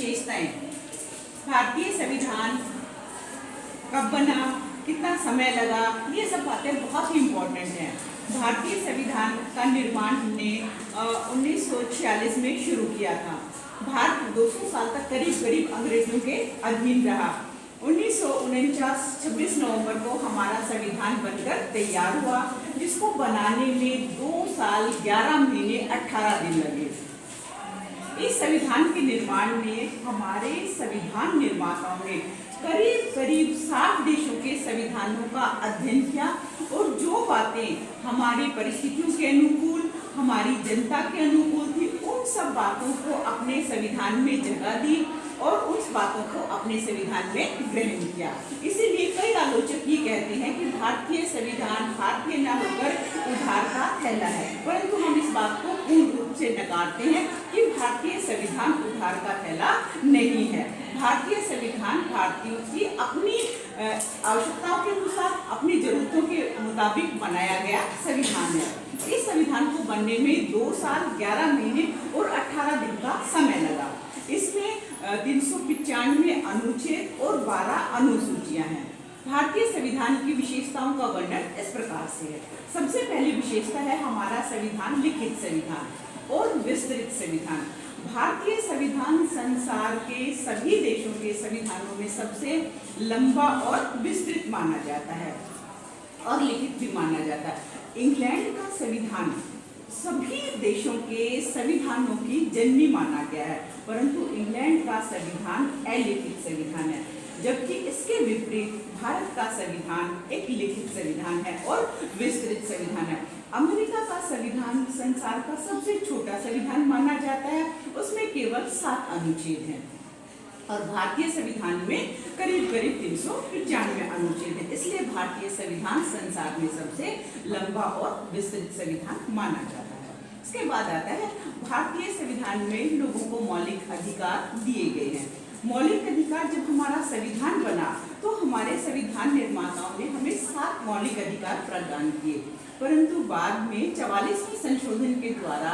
विशेषताएं, भारतीय संविधान कब बना, कितना समय लगा, ये सब बातें बहुत ही इम्पोर्टेंट हैं। भारतीय संविधान का निर्माण हमने 1946 में शुरू किया था। भारत 200 साल तक करीब करीब अंग्रेजों के अधीन रहा। 1949 26 नवंबर को हमारा संविधान बनकर तैयार हुआ, जिसको बनाने में 2 साल 11 महीने 18 दिन लगे। इस संविधान के निर्माण में हमारे संविधान निर्माताओं ने करीब करीब 60 देशों के संविधानों का अध्ययन किया और जो बातें हमारी परिस्थितियों के अनुकूल, हमारी जनता के अनुकूल थी, उन सब बातों को अपने संविधान में जगह दी और उस बातों को अपने संविधान में ग्रहण किया। इसीलिए कई आलोचक ये कहते हैं कि भारतीय संविधान भारतीय न होकर उधार का थैला है, परंतु हम इस बात को पूर्ण रूप से नकारते हैं कि भारतीय संविधान उधार का थैला नहीं है। भारतीय संविधान भारतीयों की अपनी आवश्यकताओं के अनुसार, अपनी जरूरतों के मुताबिक बनाया गया संविधान है। इस संविधान को बनने में 2 साल 11 महीने और 18 दिन का समय लगा। इसमें 395 अनुच्छेद और 12 अनुसूचियां हैं। भारतीय संविधान की विशेषताओं का वर्णन इस प्रकार से है। सबसे पहली विशेषता है हमारा संविधान लिखित संविधान और विस्तृत संविधान। भारतीय संविधान संसार के सभी देशों के संविधानों में सबसे लंबा और विस्तृत माना जाता है और लिखित भी माना जाता है। इंग्लैंड का संविधान सभी देशों के संविधानों की जननी माना गया है, परंतु इंग्लैंड का संविधान अलिखित संविधान है, जबकि इसके विपरीत भारत का संविधान एक लिखित संविधान है और विस्तृत संविधान है। अमेरिका का संविधान संसार का सबसे छोटा संविधान माना जाता है, उसमें केवल 7 अनुच्छेद हैं और भारतीय संविधान में करीब करीब 395 अनुच्छेद हैं। इसलिए भारतीय संविधान संसार में सबसे लंबा और विस्तृत संविधान माना जाता है। इसके बाद आता है भारतीय संविधान में लोगों को मौलिक अधिकार दिए गए हैं। मौलिक अधिकार, जब हमारा संविधान बना तो हमारे संविधान निर्माताओं ने हमें 7 मौलिक अधिकार प्रदान किए, परंतु बाद में 44वें संशोधन के द्वारा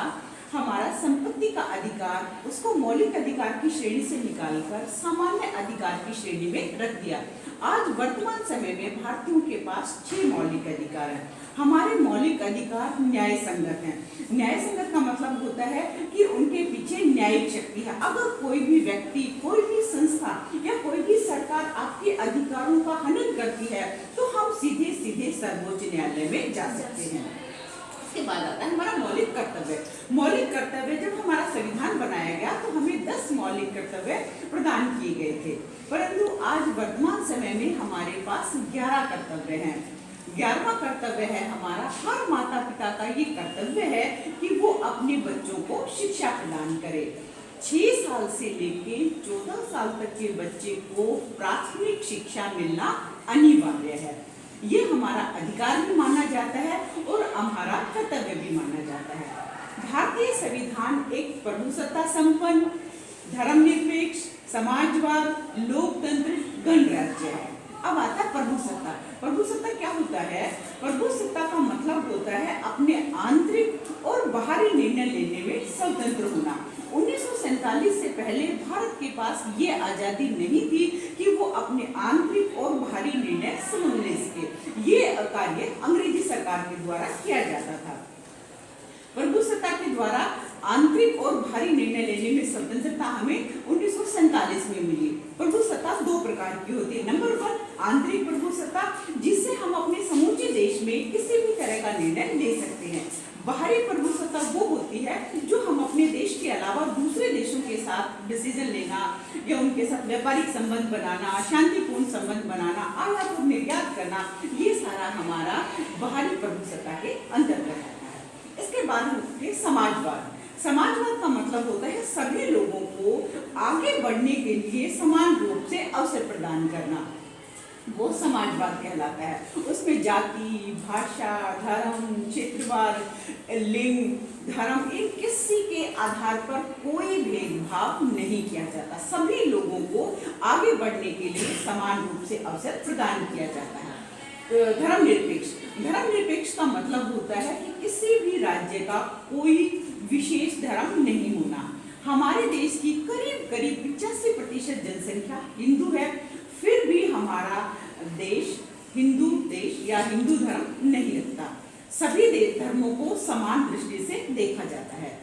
हमारा संपत्ति का अधिकार, उसको मौलिक अधिकार की श्रेणी से निकालकर सामान्य अधिकार की श्रेणी में रख दिया। आज वर्तमान समय में भारतीयों के पास 6 मौलिक अधिकार हैं। हमारे मौलिक अधिकार न्याय संगत हैं। न्याय संगत का मतलब होता है कि उनके पीछे न्यायिक शक्ति है। अगर कोई भी व्यक्ति, कोई भी संस्था या कोई भी सरकार आपके अधिकारों का हनन करती है तो हम सीधे सीधे सर्वोच्च न्यायालय में जा सकते हैं। इसके बाद आता है हमारा मौलिक कर्तव्य। मौलिक कर्तव्य, जब हमारा संविधान बनाया गया तो हमें 10 मौलिक कर्तव्य प्रदान किए गए थे, परंतु आज वर्तमान समय में हमारे पास 11 कर्तव्य हैं। 11वां कर्तव्य है हमारा, हर माता पिता का ये कर्तव्य है कि वो अपने बच्चों को शिक्षा प्रदान करे। 6 साल से लेके 14 साल तक के बच्चे को प्राथमिक शिक्षा मिलना अनिवार्य है। ये हमारा अधिकार भी माना जाता है और हमारा कर्तव्य भी माना जाता है। भारतीय संविधान एक प्रभुसत्ता संपन्न, धर्मनिरपेक्ष, समाजवाद, लोकतंत्र, गणराज्य है। अब आता है प्रभुसत्ता। प्रभुसत्ता क्या होता है? प्रभुसत्ता का मतलब होता है अपने आंतरिक और बाहरी निर्णय लेने में स्वतंत्र होना। 1947 से पहले भारत के पास ये आजादी नहीं थी कि वो अपने आंतरिक और बाहरी निर्णय समझ ले सके। ये कार्य अंग्रेजी सरकार के द्वारा किया जाता था। प्रभुसत्ता के द्वारा आंतरिक और बाहरी निर्णय लेने में स्वतंत्रता हमें 1947 में मिली। प्रभुसत्ता 2 प्रकार की होती है। नंबर 1 आंतरिक प्रभुसत्ता, जिससे हम अपने समूचे देश में किसी भी तरह का निर्णय ले सकते हैं। बाहरी प्रभुसत्ता वो होती है जो हम अपने देश के अलावा दूसरे देशों के साथ डिसीजन लेना या उनके साथ व्यापारिक संबंध बनाना, शांतिपूर्ण संबंध बनाना, आयात और निर्यात करना, ये सारा हमारा बाहरी प्रभुसत्ता के अंतर्गत आता है। इसके बाद होते समाजवाद। समाजवाद का मतलब होता है सभी लोगों को आगे बढ़ने के लिए समान रूप से अवसर प्रदान करना, वो समाजवाद कहलाता है। उसमें जाति, भाषा, धर्म, क्षेत्रवाद, लिंग, धर्म, इन किसी के आधार पर कोई भेदभाव नहीं किया जाता। सभी लोगों को आगे बढ़ने के लिए समान रूप से अवसर प्रदान किया जाता है। धर्मनिरपेक्ष। धर्मनिरपेक्ष का मतलब होता है कि किसी भी राज्य का कोई विशेष धर्म नहीं होना। हमारे देश की करीब करीब 85% जनसंख्या हिंदू है, फिर भी हमारा देश हिंदू देश या हिंदू धर्म नहीं रखता। सभी धर्मों को समान दृष्टि से देखा जाता है,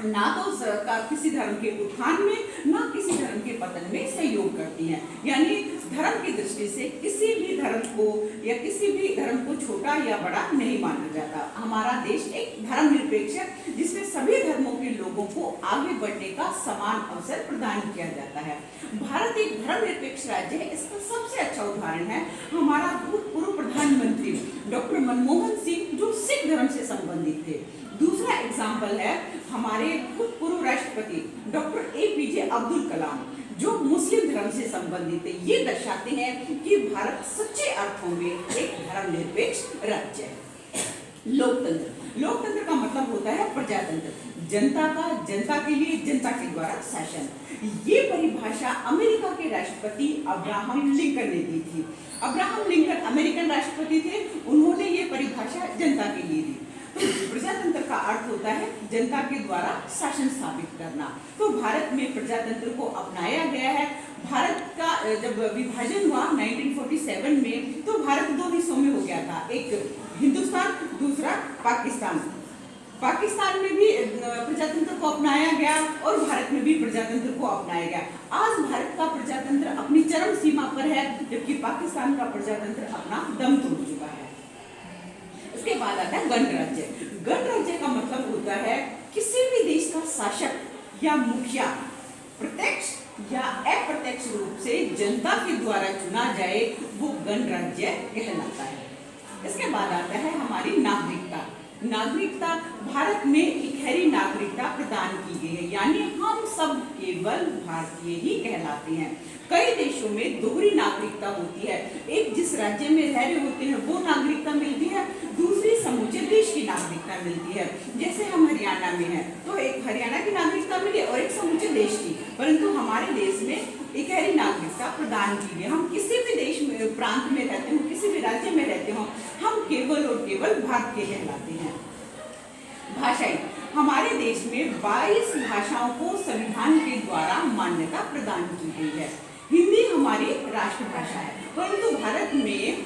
ना तो सरकार किसी धर्म के उत्थान में ना किसी धर्म के पतन में सहयोग करती है। यानी धर्म की दृष्टि से किसी भी धर्म को या किसी भी धर्म को छोटा या बड़ा नहीं माना जाता। हमारा देश एक धर्मनिरपेक्ष है, जिसमें सभी धर्मों के लोगों को आगे बढ़ने का समान अवसर प्रदान किया जाता है। भारत एक धर्मनिरपेक्ष राज्य है। इसका सबसे अच्छा उदाहरण है हमारा भूतपूर्व प्रधानमंत्री डॉक्टर मनमोहन सिंह, जो सिख धर्म से संबंधित थे। दूसरा एग्जाम्पल है हमारे भूतपूर्व राष्ट्रपति डॉक्टर APJ अब्दुल कलाम, जो मुस्लिम धर्म से संबंधित है। ये दर्शाते हैं कि भारत सच्चे अर्थों में एक धर्मनिरपेक्ष राज्य है। लोकतंत्र का मतलब होता है प्रजातंत्र, जनता का जनता के लिए जनता के द्वारा शासन। ये परिभाषा अमेरिका के राष्ट्रपति अब्राहम लिंकन ने दी थी। अब्राहम लिंकन अमेरिकन राष्ट्रपति थे, उन्होंने ये परिभाषा जनता के लिए दी। तो प्रजातंत्र का अर्थ होता है जनता के द्वारा शासन स्थापित करना। तो भारत में प्रजातंत्र को अपनाया गया है। भारत का जब विभाजन हुआ 1947 में, तो भारत दो हिस्सों में हो गया था, एक हिंदुस्तान, दूसरा पाकिस्तान। पाकिस्तान में भी प्रजातंत्र को अपनाया गया और भारत में भी प्रजातंत्र को अपनाया गया। आज भारत का प्रजातंत्र अपनी चरम सीमा पर है, जबकि पाकिस्तान का प्रजातंत्र अपना दम तोड़ चुका है। इसके बाद आता है गणराज्य। गणराज्य का मतलब होता है किसी भी देश का शासक या मुखिया प्रत्यक्ष या अप्रत्यक्ष रूप से जनता के द्वारा चुना जाए, वो गणराज्य कहलाता है। इसके बाद आता है हमारी नागरिकता। भारत में इकहरी नागरिकता प्रदान की गई है, यानी हम सब केवल भारतीय ही कहलाते हैं। कई देशों में दोहरी नागरिकता होती है। एक जिस राज्य में रह रहे होते हैं वो नागरिकता मिलती है, दूसरी समूचे देश की नागरिकता मिलती है। जैसे हम हरियाणा में हैं, तो एक हरियाणा की नागरिकता मिली और एक समूचे देश की। परंतु हमारे देश में इकहरी नागरिकता प्रदान की गई। हम किसी भी देश में प्रांत में रहते हो, किसी भी राज्य में रहते हो, हम केवल और केवल भारतीय कहलाते हैं। भाषाएं, हमारे देश में 22 भाषाओं को संविधान के द्वारा मान्यता प्रदान की गई है। हिंदी हमारी राष्ट्रभाषा है, परंतु भारत में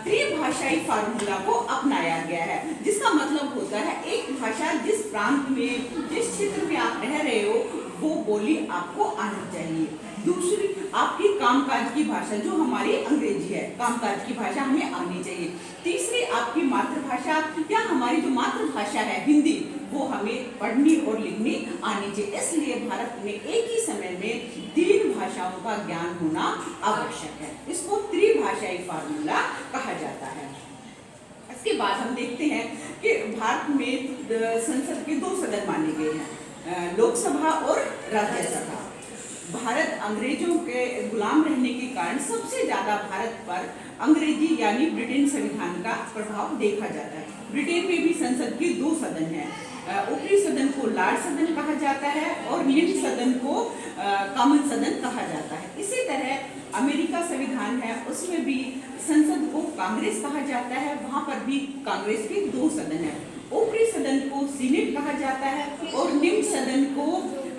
त्रिभाषाई फार्मूला को अपनाया गया है, जिसका मतलब होता है एक भाषा जिस प्रांत में जिस क्षेत्र में आप रह रहे हो वो बोली आपको आनी चाहिए। दूसरी आपकी कामकाज की भाषा जो हमारी अंग्रेजी है, कामकाज की भाषा हमें आनी चाहिए। तीसरी आपकी मातृभाषा या हमारी जो मातृभाषा है हिंदी, वो हमें पढ़नी और लिखनी आनी चाहिए। इसलिए भारत में एक ही समय में 3 भाषाओं का ज्ञान होना आवश्यक है। इसको त्रिभाषाई फार्मूला कहा जाता है। इसके बाद हम देखते हैं कि भारत में संसद के 2 सदन माने गए हैं, लोकसभा और राज्यसभा। भारत अंग्रेजों के गुलाम रहने के कारण सबसे ज्यादा भारत पर अंग्रेजी यानी ब्रिटेन संविधान का प्रभाव देखा जाता है। ब्रिटेन में भी संसद के 2 सदन हैं। ऊपरी सदन को लॉर्ड सदन कहा जाता है और निम्न सदन को कॉमन सदन कहा जाता है। इसी तरह अमेरिका संविधान है, उसमें भी संसद को कांग्रेस कहा जाता है, वहां पर भी कांग्रेस के 2 सदन है। ऊपरी सदन को सीनेट कहा जाता है और निम्न सदन को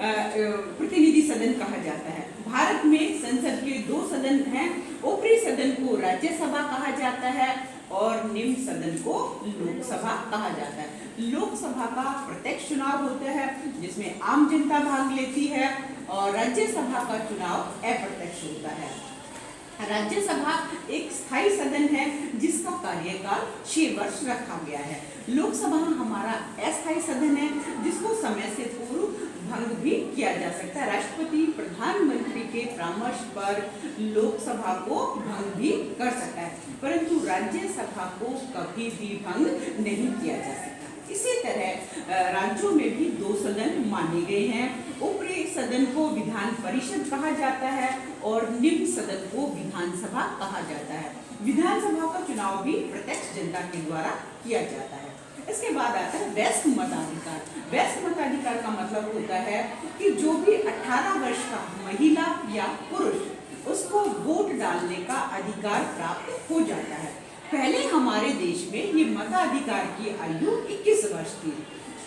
प्रतिनिधि सदन कहा जाता है। भारत में संसद के 2 सदन हैं। ऊपरी सदन को राज्यसभा कहा जाता है और निम्न सदन को लोकसभा कहा जाता है। लोकसभा का प्रत्यक्ष चुनाव होता है जिसमें आम जनता भाग लेती है और राज्यसभा का चुनाव अप्रत्यक्ष होता है। राज्यसभा एक स्थायी सदन है जिसका कार्यकाल 6 वर्ष रखा गया है। लोकसभा हमारा अस्थायी सदन है जिसको समय से पूर्व भंग भी किया जा सकता है। राष्ट्रपति प्रधानमंत्री के परामर्श पर लोकसभा को भंग भी कर सकता है, परंतु राज्यसभा को कभी भी भंग नहीं किया जा सकता। इसी तरह राज्यों में भी 2 सदन माने गए हैं। ऊपरी सदन को विधान परिषद कहा जाता है और निम्न सदन को विधानसभा कहा जाता है। विधानसभा का चुनाव भी प्रत्यक्ष जनता के द्वारा किया जाता है। इसके बाद आता है वयस्क मताधिकार। वयस्क मताधिकार का मतलब होता है कि जो भी 18 वर्ष का महिला या पुरुष उसको वोट डालने का अधिकार प्राप्त हो जाता है। पहले हमारे देश में ये मताधिकार की आयु 21 वर्ष थी।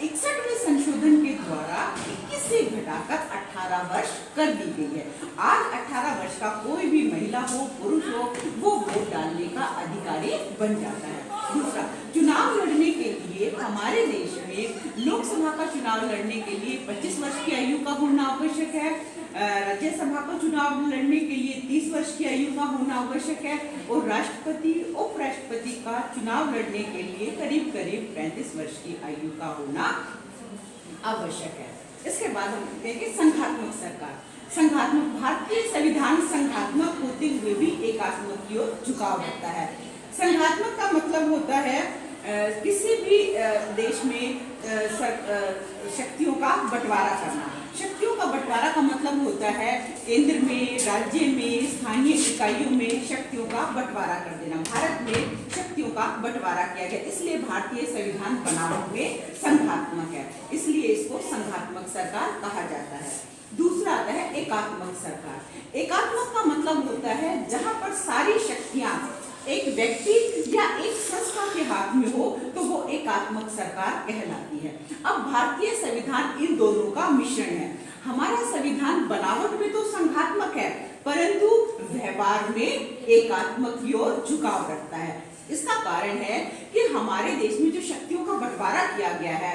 61वें संशोधन के द्वारा 21 से घटाकर 18 वर्ष कर दी गई है। आज 18 वर्ष का कोई भी महिला हो, पुरुष हो, वो वोट डालने का अधिकारी बन जाता है। दूसरा, चुनाव लड़ने के लिए हमारे देश में लोकसभा का चुनाव लड़ने के लिए 25 वर्ष की आयु का होना आवश्यक है। राज्यसभा का चुनाव लड़ने के लिए 30 वर्ष की आयु का होना आवश्यक है और राष्ट्रपति, उपराष्ट्रपति का चुनाव लड़ने के लिए करीब करीब 35 वर्ष की आयु का होना आवश्यक है। इसके बाद हम कहते हैं कि संघात्मक सरकार। संघात्मक, भारतीय संविधान संघात्मक होते हुए भी एकात्मक की ओर झुकाव रखता है। संघात्मक का मतलब होता है किसी भी देश में शक्तियों का बंटवारा करना। शक्तियों का बंटवारा का मतलब होता है केंद्र में, राज्य में, स्थानीय इकाइयों में शक्तियों का बंटवारा कर देना। भारत में शक्तियों का बंटवारा किया गया, इसलिए भारतीय संविधान बनावट में संघात्मक है, इसलिए इसको संघात्मक सरकार कहा जाता है। दूसरा आता है एकात्मक सरकार। एकात्मक का मतलब होता है जहां पर सारी शक्तियां एक व्यक्ति या एक संस्था के हाथ में हो तो वो एकात्मक सरकार कहलाती है। अब भारतीय संविधान इन दोनों का मिश्रण है। हमारा संविधान बनावट में तो संघात्मक है, परंतु व्यवहार में एकात्मक की ओर झुकाव रखता है। इसका कारण है कि हमारे देश में जो शक्तियों का बंटवारा किया गया है,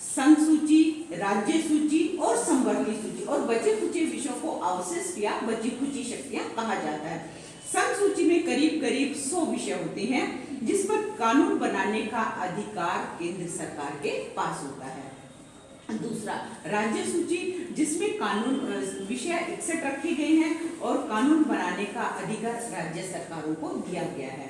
संघ सूची, राज्य सूची और संवर्ती सूची, और बचे खुचे विषयों को अवशिष्ट या बची खुची शक्तियां कहा जाता है। संघ सूची में करीब करीब 100 विषय होते हैं जिस पर कानून बनाने का अधिकार केंद्र सरकार के पास होता है। दूसरा, राज्य सूची, जिसमें कानून विषय 61 रखे गए हैं और कानून बनाने का अधिकार राज्य सरकारों को दिया गया है,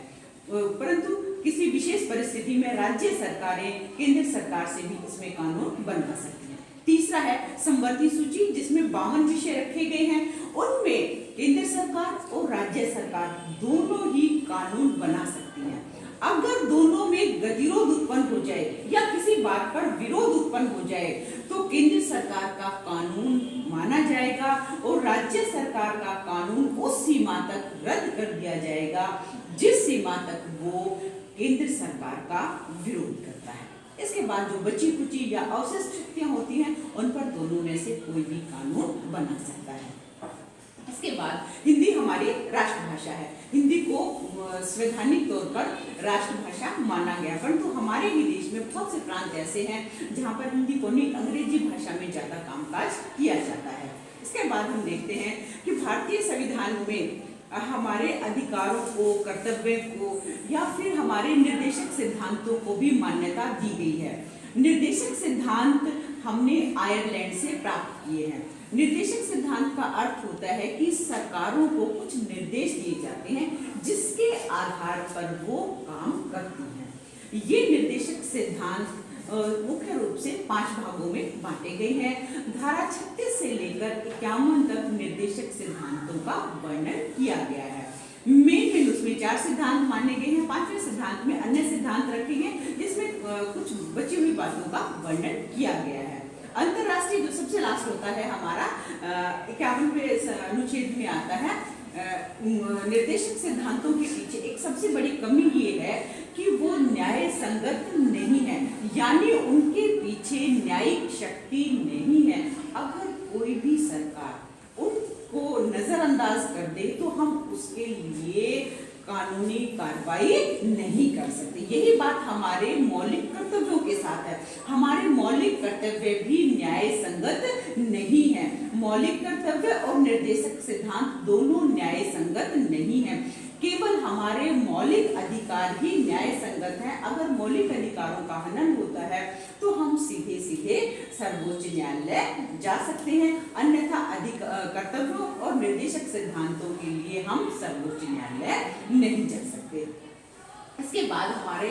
परंतु किसी विशेष परिस्थिति में राज्य सरकारें केंद्र सरकार से भी इसमें कानून बनवा सकती हैं। तीसरा है संवर्ती सूची, जिसमें 52 विषय रखे गए हैं, उनमें केंद्र सरकार और राज्य सरकार दोनों ही कानून बना सकती हैं। अगर दोनों में गतिरोध उत्पन्न हो जाए या किसी बात पर विरोध उत्पन्न हो जाए तो केंद्र सरकार का कानून माना जाएगा और राज्य सरकार का कानून उस सीमा तक रद्द कर दिया जाएगा जिस सीमा तक वो केंद्र सरकार का विरोध करता है। इसके बाद जो बची कुची या अवशिष्ट शक्तियां होती हैं उन पर दोनों में से कोई भी कानून बना सकता है। इसके बाद हिंदी हमारी राष्ट्रभाषा है। हिंदी को संवैधानिक तौर पर राष्ट्रभाषा माना गया, परंतु हमारे ही देश में बहुत से प्रांत ऐसे हैं जहां पर हिंदी को नहीं अंग्रेजी भाषा में ज्यादा कामकाज किया जाता है। इसके बाद हम देखते हैं कि भारतीय संविधान में हमारे अधिकारों को, कर्तव्यों को या फिर हमारे निर्देशक सिद्धांतों को भी मान्यता दी गई है। निर्देशक सिद्धांत हमने आयरलैंड से प्राप्त किए हैं। निर्देशक सिद्धांत का अर्थ होता है कि सरकारों को कुछ निर्देश दिए जाते हैं जिसके आधार पर वो काम करती हैं। ये निर्देशक सिद्धांत मुख्य रूप से 5 भागों में बांटे गए हैं। धारा 36 से लेकर 51 तक निर्देशक सिद्धांतों का वर्णन किया गया है। मेन उसमें 4 सिद्धांत माने गए हैं। 5वें सिद्धांत में अन्य सिद्धांत रखे गए जिसमें कुछ बची हुई बातों का वर्णन किया गया है। अंतरराष्ट्रीय जो सबसे लास्ट होता है हमारा 51वें अनुच्छेद में आता है। निर्देशक सिद्धांतों के पीछे एक सबसे बड़ी कमी ये है कि वो न्याय संगत नहीं है, यानी उनके पीछे न्यायिक शक्ति नहीं है। अगर कोई भी सरकार उनको नजरअंदाज कर दे तो हम उसके लिए कानूनी कार्रवाई नहीं कर सकते। यही बात हमारे मौलिक कर्तव्यों के साथ है। हमारे मौलिक कर्तव्य भी न्याय संगत नहीं है। मौलिक कर्तव्य और निर्देशक सिद्धांत दोनों न्याय संगत नहीं है। केवल हमारे मौलिक अधिकार ही न्याय संगत है। अगर मौलिक अधिकारों का हनन होता है तो हम सीधे सीधे सर्वोच्च न्यायालय जा सकते हैं, अन्यथा कर्तव्यों और निर्देशक सिद्धांतों के लिए हम सर्वोच्च न्यायालय नहीं जा सकते। इसके बाद हमारे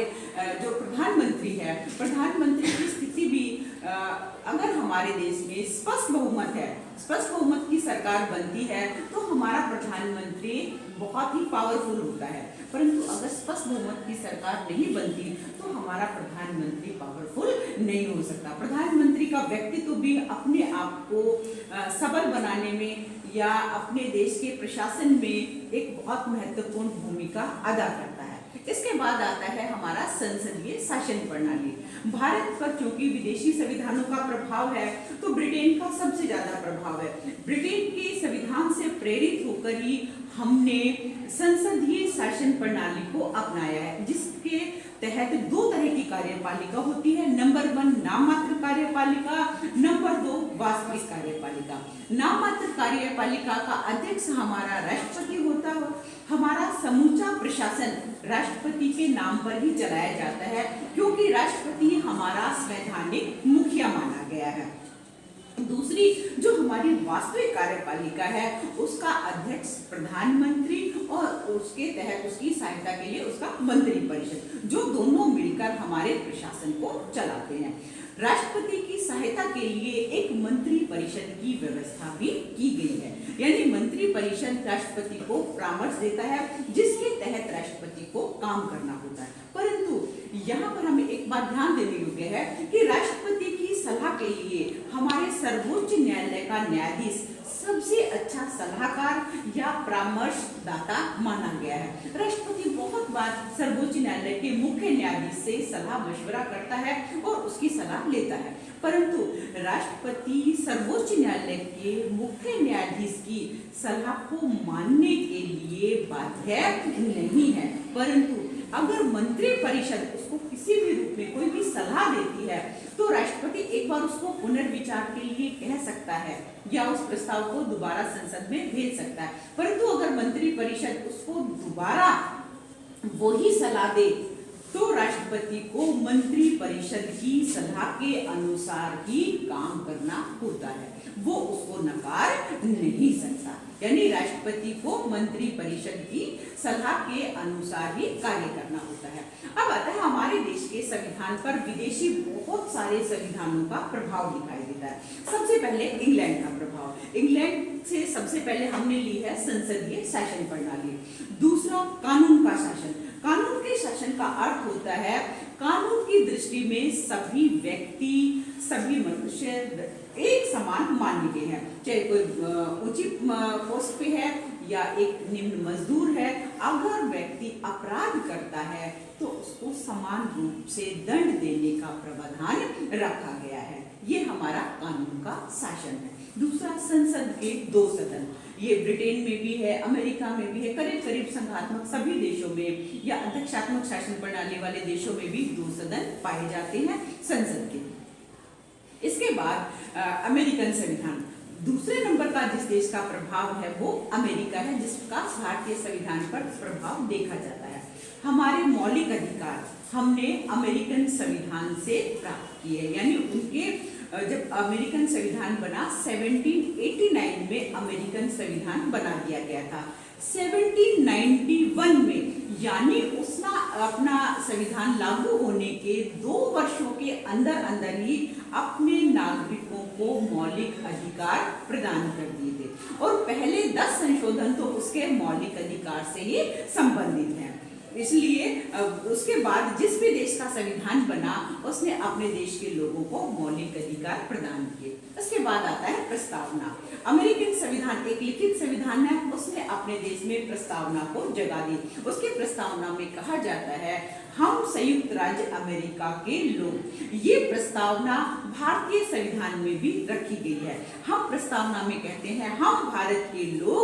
जो प्रधानमंत्री है, प्रधानमंत्री की स्थिति भी अगर हमारे देश में स्पष्ट बहुमत है, स्पष्ट बहुमत की सरकार बनती है तो हमारा प्रधानमंत्री बहुत ही पावरफुल होता है। परंतु अगर स्पष्ट बहुमत की सरकार नहीं बनती तो हमारा प्रधानमंत्री पावरफुल नहीं हो सकता। प्रधानमंत्री का व्यक्तित्व भी अपने आप को सबल बनाने में या अपने देश के प्रशासन में एक बहुत महत्वपूर्ण भूमिका अदा करता है। इसके बाद आता है हमारा संसदीय शासन प्रणाली। भारत पर चूंकि विदेशी संविधानों का प्रभाव है तो ब्रिटेन का सबसे ज्यादा प्रभाव है। ब्रिटेन के संविधान से प्रेरित होकर ही हमने संसदीय शासन प्रणाली को अपनाया है, जिसके तहत दो तरह की कार्यपालिका होती है। नंबर 1 नाम मात्र कार्यपालिका, नंबर 2 वास्तविक कार्यपालिका। नाम मात्र कार्यपालिका का अध्यक्ष हमारा राष्ट्रपति होता है। हमारा समूचा प्रशासन राष्ट्रपति के नाम पर ही चलाया जाता है, क्योंकि राष्ट्रपति हमारा संवैधानिक मुखिया माना गया है। दूसरी जो हमारी वास्तविक कार्यपालिका है, उसका अध्यक्ष प्रधानमंत्री और उसके तहत उसकी सहायता के लिए उसका मंत्रिपरिषद, जो दोनों मिलकर हमारे प्रशासन को चलाते हैं। राष्ट्रपति की सहायता के लिए एक मंत्री परिषद की व्यवस्था भी की गई है, यानी मंत्री परिषद राष्ट्रपति को परामर्श देता है, जिसके तहत राष्ट्रपति को काम करना होता है। परंतु यहाँ पर हमें एक बात ध्यान देने योग्य है कि राष्ट्रपति की सलाह के लिए हमारे सर्वोच्च न्यायालय का न्यायाधीश सबसे अच्छा सलाहकार या परामर्शदाता माना गया है। राष्ट्रपति बहुत बार सर्वोच्च न्यायालय के मुख्य न्यायाधीश से सलाह मशवरा करता है और उसकी सलाह लेता है, परंतु राष्ट्रपति सर्वोच्च न्यायालय के मुख्य न्यायाधीश की सलाह को मानने के लिए बाध्य नहीं है। परंतु अगर मंत्री परिषद उसको किसी भी रूप में कोई भी सलाह देती है, तो राष्ट्रपति एक बार उसको पुनर्विचार के लिए कह सकता है या उस प्रस्ताव को दोबारा संसद में भेज सकता है। परंतु अगर मंत्री परिषद उसको दोबारा वही सलाह दे, तो राष्ट्रपति को मंत्री परिषद की सलाह के अनुसार ही काम करना होता है, वो उसको नकार नहीं सकता। यानी राष्ट्रपति को मंत्री परिषद की सलाह के अनुसार ही कार्य करना होता है। अब आता है हमारे देश के संविधान पर विदेशी बहुत सारे संविधानों का प्रभाव दिखाई देता है। सबसे पहले इंग्लैंड का प्रभाव। इंग्लैंड से सबसे पहले हमने ली है संसदीय शासन प्रणाली। दूसरा कानून का शासन। कानून के शासन का अर्थ होता है कानून की दृष्टि में सभी व्यक्ति, सभी मनुष्य एक समान माने गए हैं, चाहे कोई उचित पोस्ट पे है या एक निम्न मजदूर है। अगर व्यक्ति अपराध करता है तो उसको समान रूप से दंड देने का प्रावधान रखा गया है। ये हमारा कानून का शासन है। दूसरा संसद के 2 सदन। ये ब्रिटेन में भी है, अमेरिका में भी है, करीब करीब संघात्मक सभी देशों में या अध्यक्षात्मक शासन प्रणाली वाले देशों में भी 2 सदन पाए जाते हैं संसद के। इसके बाद अमेरिकन संविधान। दूसरे नंबर का जिस देश का प्रभाव है वो अमेरिका है, जिसका भारतीय संविधान पर प्रभाव देखा जाता है। हमारे मौलिक अधिकार हमने अमेरिकन संविधान से प्राप्त किए, यानी उनके जब अमेरिकन संविधान बना 1789 में अमेरिकन संविधान बना दिया गया था। 1791 में यानी उसका अपना संविधान लागू होने के 2 वर्षों के अंदर अंदर ही अपने नागरिकों को मौलिक अधिकार प्रदान कर दिए थे, और पहले 10 संशोधन तो उसके मौलिक अधिकार से ही संबंधित हैं। इसलिए उसके बाद जिस भी देश का संविधान बना, उसने अपने देश के लोगों को मौलिक अधिकार प्रदान किए। उसके बाद आता है प्रस्तावना। अमेरिकन संविधान एक लिखित संविधान है, उसने अपने देश में प्रस्तावना को जगह दी। उसके प्रस्तावना में कहा जाता है, हम संयुक्त राज्य अमेरिका के लोग। ये प्रस्तावना भारतीय संविधान में भी रखी गई है। हम प्रस्तावना में कहते हैं, हम भारत के लोग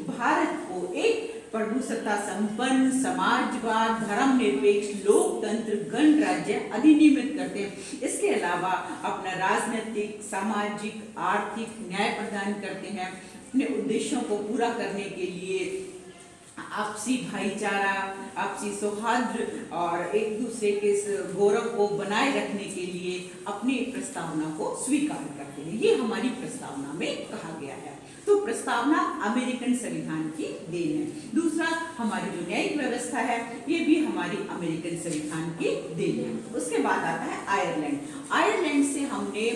भारत को एक प्रभुसत्ता संपन्न समाजवाद, धर्मनिरपेक्ष, लोकतंत्र, गणराज्य अधिनियमित करते हैं। इसके अलावा अपना राजनीतिक, सामाजिक, आर्थिक न्याय प्रदान करते हैं। अपने उद्देश्यों को पूरा करने के लिए आपसी भाईचारा, आपसी सौहार्द और एक दूसरे के गौरव को बनाए रखने के लिए अपनी प्रस्तावना को स्वीकार करते हैं। ये हमारी प्रस्तावना में कहा गया है। तो प्रस्तावना अमेरिकन संविधान की देन है। दूसरा, हमारी जो न्यायिक व्यवस्था है, ये भी हमारी अमेरिकन संविधान की देन है। उसके बाद आता है आयरलैंड। आयरलैंड से हमने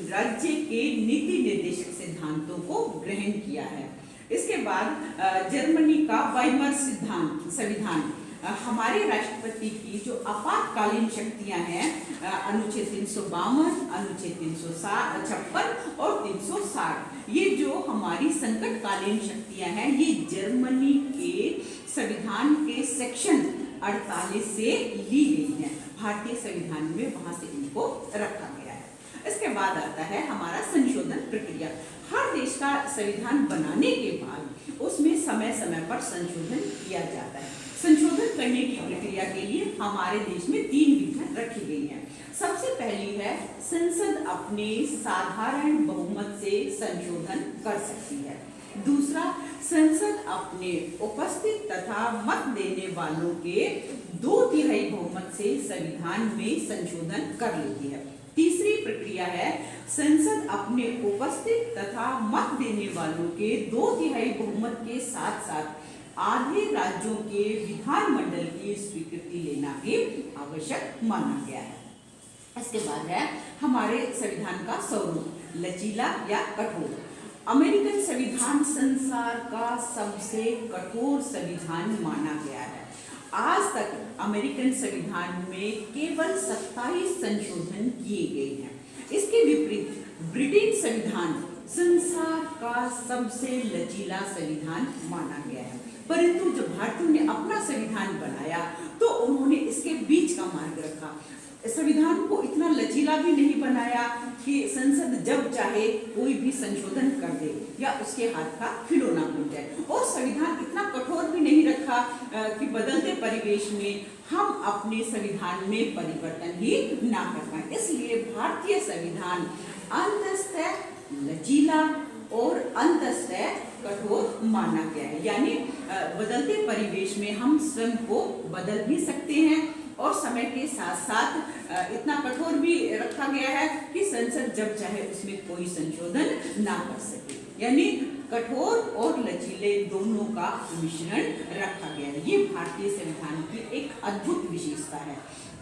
राज्य के नीति निर्देशक सिद्धांतों को ग्रहण किया है। इसके बाद जर्मनी का वाइमर संविधान। हमारे राष्ट्रपति की जो आपातकालीन शक्तियां हैं, अनुच्छेद 352, अनुच्छेद 356 और 360, ये जो हमारी संकटकालीन शक्तियां हैं, ये जर्मनी के संविधान के सेक्शन 48 से ली गई हैं। भारतीय संविधान में वहां से इनको रखा गया है। इसके बाद आता है हमारा संशोधन प्रक्रिया। हर देश का संविधान बनाने के बाद उसमें समय समय पर संशोधन किया जाता है। संशोधन करने की प्रक्रिया के लिए हमारे देश में 3 विधियां रखी गई हैं। सबसे पहली है, संसद अपने साधारण बहुमत से संशोधन कर सकती है। दूसरा, संसद अपने उपस्थित तथा मत देने वालों के 2/3 बहुमत से संविधान में संशोधन कर लेती है। तीसरी प्रक्रिया है, संसद अपने उपस्थित तथा मत देने वालों के 2/3 बहुमत के साथ साथ आधे राज्यों के विधानमंडल की स्वीकृति लेना भी आवश्यक माना गया है। इसके बाद है हमारे संविधान का स्वरूप, लचीला या कठोर। अमेरिकन संविधान संसार का सबसे कठोर संविधान माना गया है। आज तक अमेरिकन संविधान में केवल 27 संशोधन किए गए हैं। इसके विपरीत ब्रिटिश संविधान संसार का सबसे लचीला संविधान माना गया है। परंतु जब भारतीयों ने अपना संविधान बनाया तो उन्होंने इसके बीच का मार्ग रखा। संविधान को इतना लचीला भी नहीं बनाया कि संसद जब चाहे कोई भी संशोधन कर दे या उसके हाथ का खिलौना बन जाए, और संविधान इतना कठोर भी नहीं रखा कि बदलते परिवेश में हम अपने संविधान में परिवर्तन ही ना कर पाए। इसलिए भारतीय संविधान अंततः लचीला और अंततः कठोर माना गया है। यानी बदलते परिवेश में हम स्वयं को बदल भी सकते हैं और समय के साथ साथ इतना कठोर भी रखा गया है कि संसद जब चाहे उसमें कोई संशोधन ना कर सके। यानी कठोर और लचीले दोनों का मिश्रण रखा गया है। ये भारतीय संविधान की एक अद्भुत विशेषता है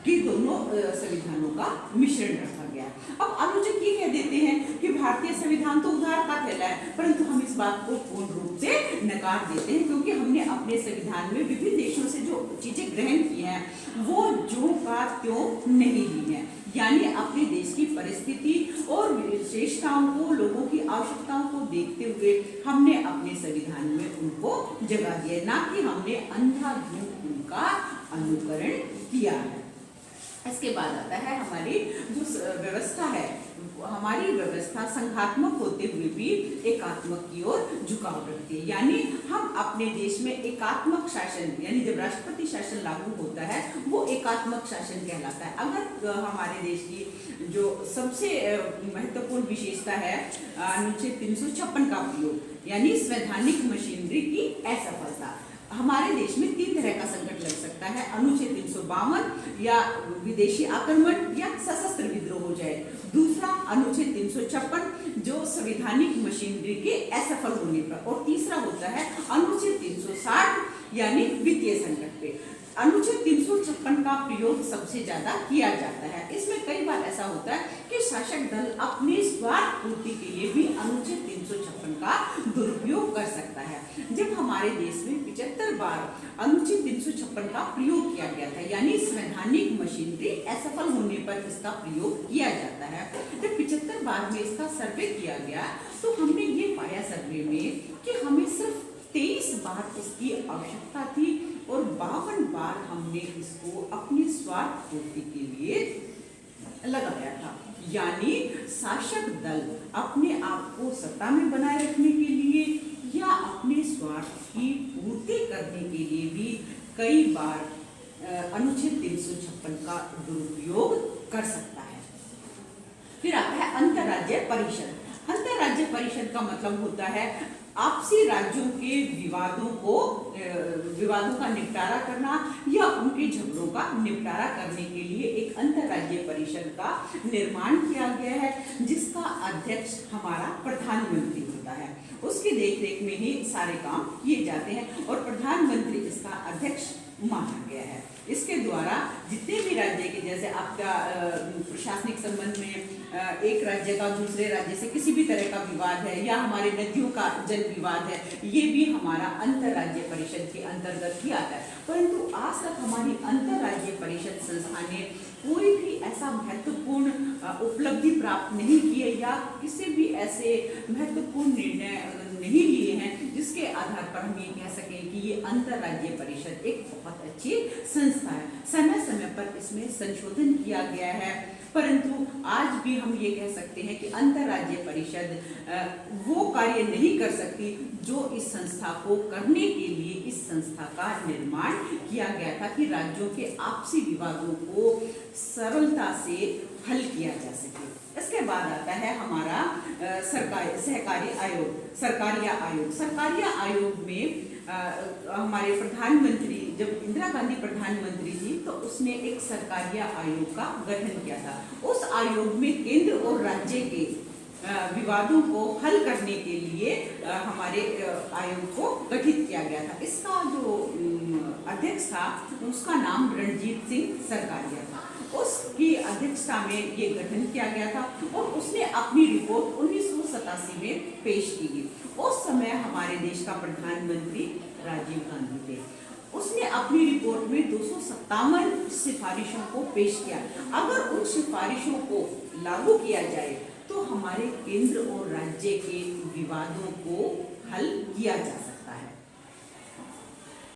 कि दोनों संविधानों का मिश्रण रखा गया है। अब आलोचक ये कह देते हैं कि भारतीय संविधान तो उधार का थैला है, परंतु हम इस बात को पूर्ण रूप से नकार देते हैं, क्योंकि हमने अपने संविधान में विभिन्न देशों से जो चीजें ग्रहण की हैं वो जो का त्यों नहीं ली है। यानी अपने देश की परिस्थिति और विशेषताओं को, लोगों की आवश्यकताओं को देखते हुए हमने अपने संविधान में उनको जगह दिया, ना कि हमने अंधाधुंध उनका अनुकरण किया है। इसके बाद आता है हमारी जो व्यवस्था है, हमारी व्यवस्था संघात्मक होते हुए भी एकात्मक की ओर झुकाव रखती है। यानी हम अपने देश में एकात्मक शासन, यानी जब राष्ट्रपति शासन लागू होता है वो एकात्मक शासन कहलाता है। अगर हमारे देश की जो सबसे महत्वपूर्ण विशेषता है अनुच्छेद 356 का प्रयोग, यानी संवैधानिक मशीनरी की असफलता। हमारे देश में 3 तरह का संकट लग सकता है, अनुच्छेद 352 या विदेशी आक्रमण या सशस्त्र विद्रोह हो जाए। दूसरा अनुच्छेद 356 जो संवैधानिक मशीनरी के असफल होने पर, और तीसरा होता है अनुच्छेद 360 यानी वित्तीय संकट पे। अनुच्छेद 356 का प्रयोग सबसे ज्यादा किया जाता है। इसमें कई बार ऐसा होता है कि शासक दल अपने स्वार्थ पूर्ति के लिए भी अनुच्छेद 356 का दुरुपयोग कर सकता है। जब हमारे देश में 75 बार अनुच्छेद 356 का प्रयोग किया गया था, यानी संवैधानिक मशीनरी असफल होने पर इसका प्रयोग किया जाता है, जब 75 बार में इसका सर्वे किया गया तो हमने ये पाया सर्वे में कि हमें सिर्फ 23 बार इसकी आवश्यकता थी और 52 बार हमने इसको अपनी स्वार्थ पूर्ति के लिए लगाया था। यानी शासक दल अपने आप को सत्ता में बनाए रखने के लिए या अपने स्वार्थ की पूर्ति करने के लिए भी कई बार अनुच्छेद 356 का दुरुपयोग कर सकता है। फिर आता है अंतर्राज्यीय परिषद। अंतर्राज्यीय परिषद का मतलब होता है आपसी राज्यों के विवादों का निपटारा करना या उनके झगड़ों का निपटारा करने के लिए एक अंतर्राज्यीय परिषद का निर्माण किया गया है, जिसका अध्यक्ष हमारा प्रधानमंत्री होता है। उसकी देखरेख में ही सारे काम किए जाते हैं और प्रधानमंत्री इसका अध्यक्ष माना गया है। इसके द्वारा जितने भी राज्य के, जैसे आपका प्रशासनिक संबंध में एक राज्य का दूसरे राज्य से किसी भी तरह का विवाद है या हमारे नदियों का जल विवाद है, ये भी हमारा अंतर्राज्यीय परिषद के अंतर्गत ही आता है। परंतु आज तक हमारी अंतर्राज्यीय परिषद संस्था ने कोई भी ऐसा महत्वपूर्ण उपलब्धि प्राप्त नहीं की है या किसी भी ऐसे महत्वपूर्ण निर्णय नहीं लिए हैं जिसके आधार पर हम ये कह सकें कि ये अंतर्राज्यीय परिषद एक बहुत अच्छी संस्था है। समय समय पर इसमें संशोधन किया गया है परंतु आज भी हम ये कह सकते हैं कि अंतर्राज्यीय परिषद वो कार्य नहीं कर सकती जो इस संस्था को करने के लिए इस संस्था का निर्माण किया गया था, कि राज्यों के आपसी विवादों को सरलता से हल किया जा सके। इसके बाद आता है हमारा सहकारी आयोग, सरकारिया आयोग। सरकारिया आयोग में हमारे प्रधानमंत्री, जब इंदिरा गांधी प्रधानमंत्री थी तो उसने एक सरकारिया आयोग का गठन किया था। उस आयोग में केंद्र और राज्य के विवादों को हल करने के लिए हमारे आयोग को गठित किया गया था। इसका जो अध्यक्ष था उसका नाम रणजीत सिंह सरकारिया था। उसकी अध्यक्षता में ये गठन किया गया था और उसने अपनी रिपोर्ट 1987 में पेश की गई। उस समय हमारे देश का प्रधानमंत्री राजीव गांधी थे। उसने अपनी रिपोर्ट में 257 सिफारिशों को पेश किया। अगर उन सिफारिशों को लागू किया जाए तो हमारे केंद्र और राज्य के विवादों को हल किया जा सकता है।